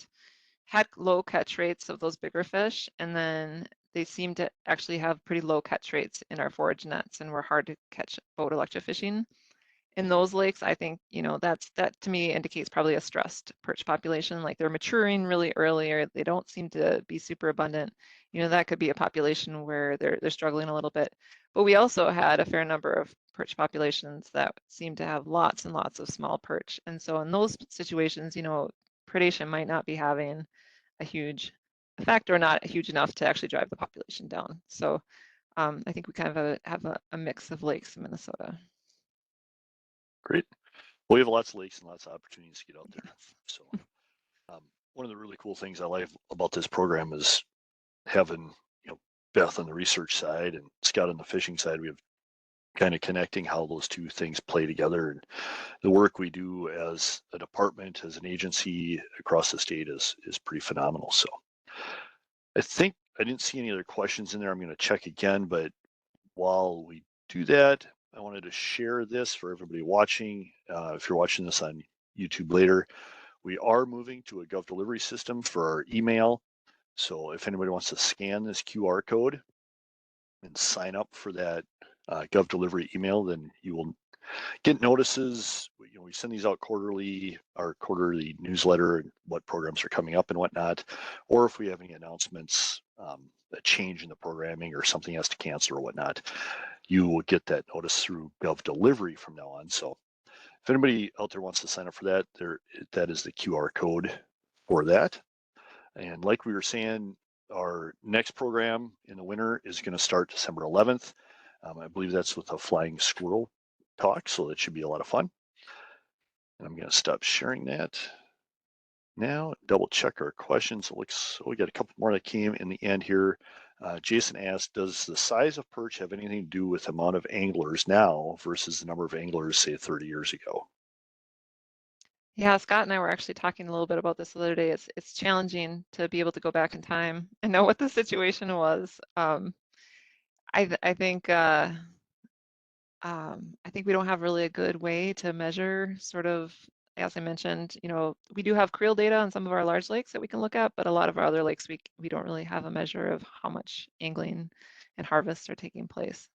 had low catch rates of those bigger fish, and then they seemed to actually have pretty low catch rates in our forage nets and were hard to catch boat electrofishing. In those lakes, I think, that to me indicates probably a stressed perch population, like they're maturing really early or they don't seem to be super abundant. That could be a population where they're struggling a little bit. But we also had a fair number of perch populations that seem to have lots and lots of small perch. And so in those situations, predation might not be having a huge effect or not huge enough to actually drive the population down. So I think we kind of have a mix of lakes in Minnesota. Great. Well, we have lots of lakes and lots of opportunities to get out there. So one of the really cool things I like about this program is having, Beth on the research side and Scott on the fishing side. We have kind of connecting how those two things play together, and the work we do as a department, as an agency across the state is pretty phenomenal. So I think I didn't see any other questions in there. I'm going to check again, but while we do that, I wanted to share this for everybody watching. If you're watching this on YouTube later, we are moving to a Gov delivery system for our email. So if anybody wants to scan this QR code and sign up for that Gov delivery email, then you will get notices. We send these out quarterly, our quarterly newsletter, and what programs are coming up and whatnot. Or if we have any announcements, a change in the programming or something has to cancel or whatnot, you will get that notice through Gov delivery from now on. So if anybody out there wants to sign up for that, that is the QR code for that. And like we were saying, our next program in the winter is going to start December 11th. I believe that's with a flying squirrel talk, so that should be a lot of fun. And I'm going to stop sharing that now. Double check our questions. It looks we got a couple more that came in the end here. Jason asked, does the size of perch have anything to do with the amount of anglers now versus the number of anglers, say, 30 years ago? Yeah, Scott and I were actually talking a little bit about this the other day. It's challenging to be able to go back in time and know what the situation was. I think we don't have really a good way to measure sort of, as I mentioned, we do have creel data on some of our large lakes that we can look at, but a lot of our other lakes, we don't really have a measure of how much angling and harvests are taking place.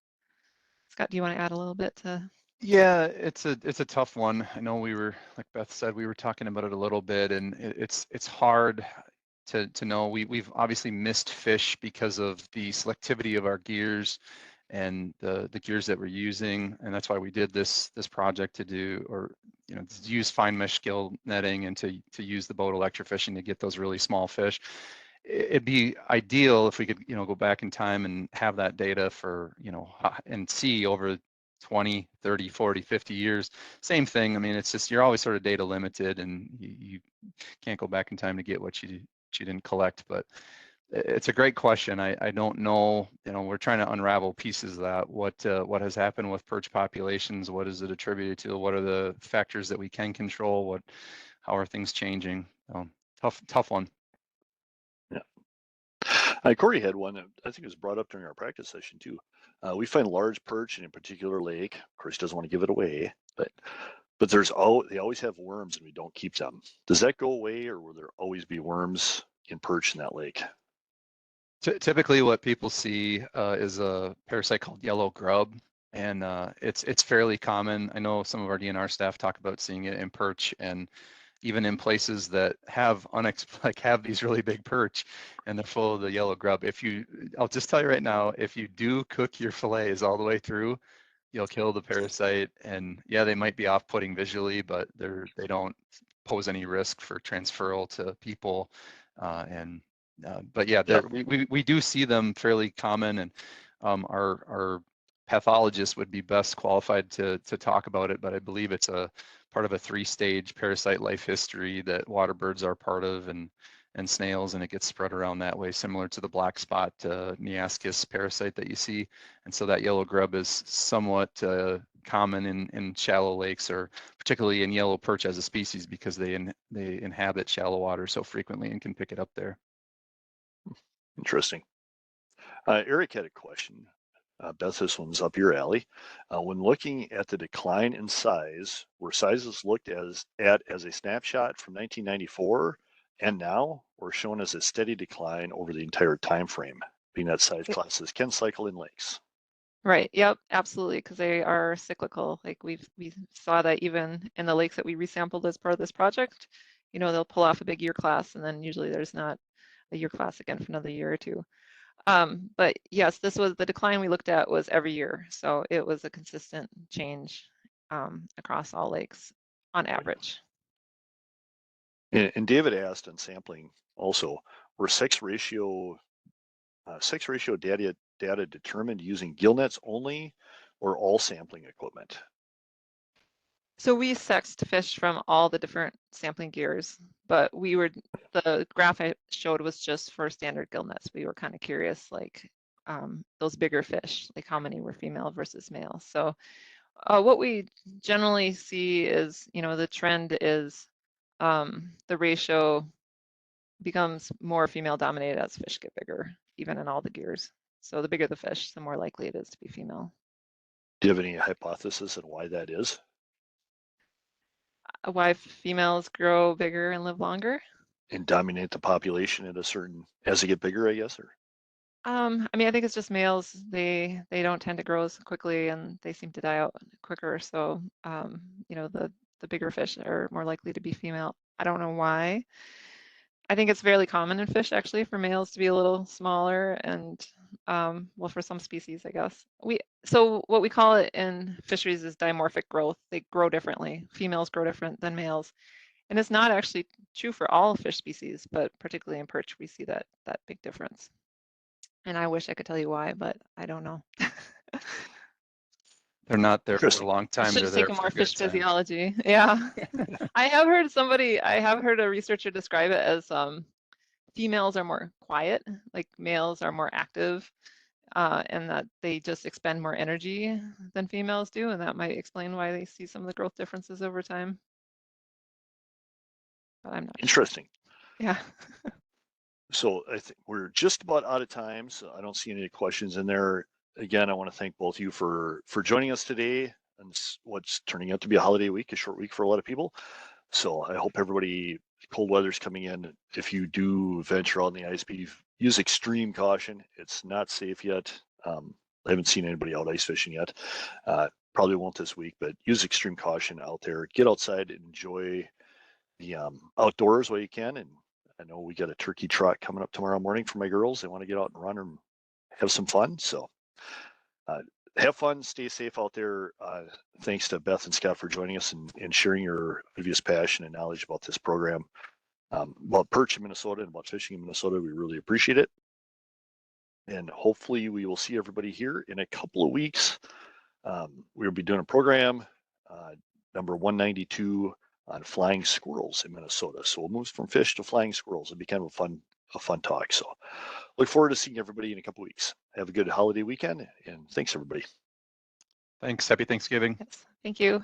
Scott, do you want to add a little bit to? Yeah, it's a tough one. I know we were, like Beth said, we were talking about it a little bit, and it's hard to know. We've obviously missed fish because of the selectivity of our gears and the gears that we're using, and that's why we did this project to do, or to use fine mesh gill netting and to use the boat electrofishing to get those really small fish. It'd be ideal if we could go back in time and have that data for and see over 20, 30, 40, 50 years. Same thing. I mean, it's just you're always sort of data limited, and you can't go back in time to get what you didn't collect. But it's a great question. I don't know. We're trying to unravel pieces of that. What has happened with perch populations? What is it attributed to? What are the factors that we can control? How are things changing? Tough one. Yeah. Corey had one that I think was brought up during our practice session too. We find large perch in a particular lake. Of course, doesn't want to give it away, but they always have worms and we don't keep them. Does that go away, or will there always be worms in perch in that lake? Typically what people see is a parasite called yellow grub, and it's fairly common. I know some of our DNR staff talk about seeing it in perch, and even in places that have have these really big perch and they're full of the yellow grub. I'll just tell you right now, if you do cook your fillets all the way through, you'll kill the parasite. And yeah, they might be off-putting visually, but they don't pose any risk for transferal to people. But yeah, we do see them fairly common, and our pathologist would be best qualified to talk about it, but I believe it's a part of a 3-stage parasite life history that water birds are part of, and snails, and it gets spread around that way, similar to the black spot Neascus parasite that you see. And so that yellow grub is somewhat common in shallow lakes, or particularly in yellow perch as a species, because they inhabit shallow water so frequently and can pick it up there. Interesting. Eric had a question. Beth, this one's up your alley. When looking at the decline in size, were sizes looked at as a snapshot from 1994 and now, or shown as a steady decline over the entire time frame, being that size classes can cycle in lakes? Right. Yep. Absolutely. Because they are cyclical. Like we saw that even in the lakes that we resampled as part of this project. You know, they'll pull off a big year class, and then usually there's not a year class again for another year or two. But yes, this was the decline we looked at was every year. So it was a consistent change across all lakes on average. And David asked on sampling also, were sex ratio data determined using gill nets only, or all sampling equipment? So we sexed fish from all the different sampling gears, but the graph I showed was just for standard gill nets. We were kind of curious, like those bigger fish, like how many were female versus male. So what we generally see is, you know, the trend is the ratio becomes more female dominated as fish get bigger, even in all the gears. So the bigger the fish, the more likely it is to be female. Do you have any hypothesis on why that is? Why females grow bigger and live longer? And dominate the population as they get bigger, I guess, or? I mean, I think it's just males. They don't tend to grow as quickly, and they seem to die out quicker. So, you know, the bigger fish are more likely to be female. I don't know why. I think it's fairly common in fish actually for males to be a little smaller, and well, for some species, I guess. So what we call it in fisheries is dimorphic growth. They grow differently. Females grow different than males. And it's not actually true for all fish species, but particularly in perch, we see that big difference. And I wish I could tell you why, but I don't know. They're not there for a long time. Should They're have there taken for more a good fish time. physiology. Yeah. I have heard a researcher describe it as females are more quiet, like males are more active, and that they just expend more energy than females do. And that might explain why they see some of the growth differences over time. But I'm not Interesting. sure. Yeah. So I think we're just about out of time, so I don't see any questions in there. Again, I want to thank both of you for joining us today, and what's turning out to be a holiday week, a short week for a lot of people. So I hope everybody, cold weather's coming in. If you do venture out on the ice, use extreme caution. It's not safe yet. I haven't seen anybody out ice fishing yet. Probably won't this week, but use extreme caution out there. Get outside and enjoy the outdoors while you can. And I know we got a turkey trot coming up tomorrow morning for my girls. They want to get out and run and have some fun. So have fun, stay safe out there. Thanks to Beth and Scott for joining us and sharing your previous passion and knowledge about this program, about perch in Minnesota and about fishing in Minnesota. We really appreciate it. And hopefully we will see everybody here in a couple of weeks. We'll be doing a program, number 192, on flying squirrels in Minnesota. So we'll move from fish to flying squirrels. It'll be kind of a fun talk. So look forward to seeing everybody in a couple of weeks. Have a good holiday weekend, and thanks everybody. Thanks. Happy Thanksgiving. Yes. Thank you.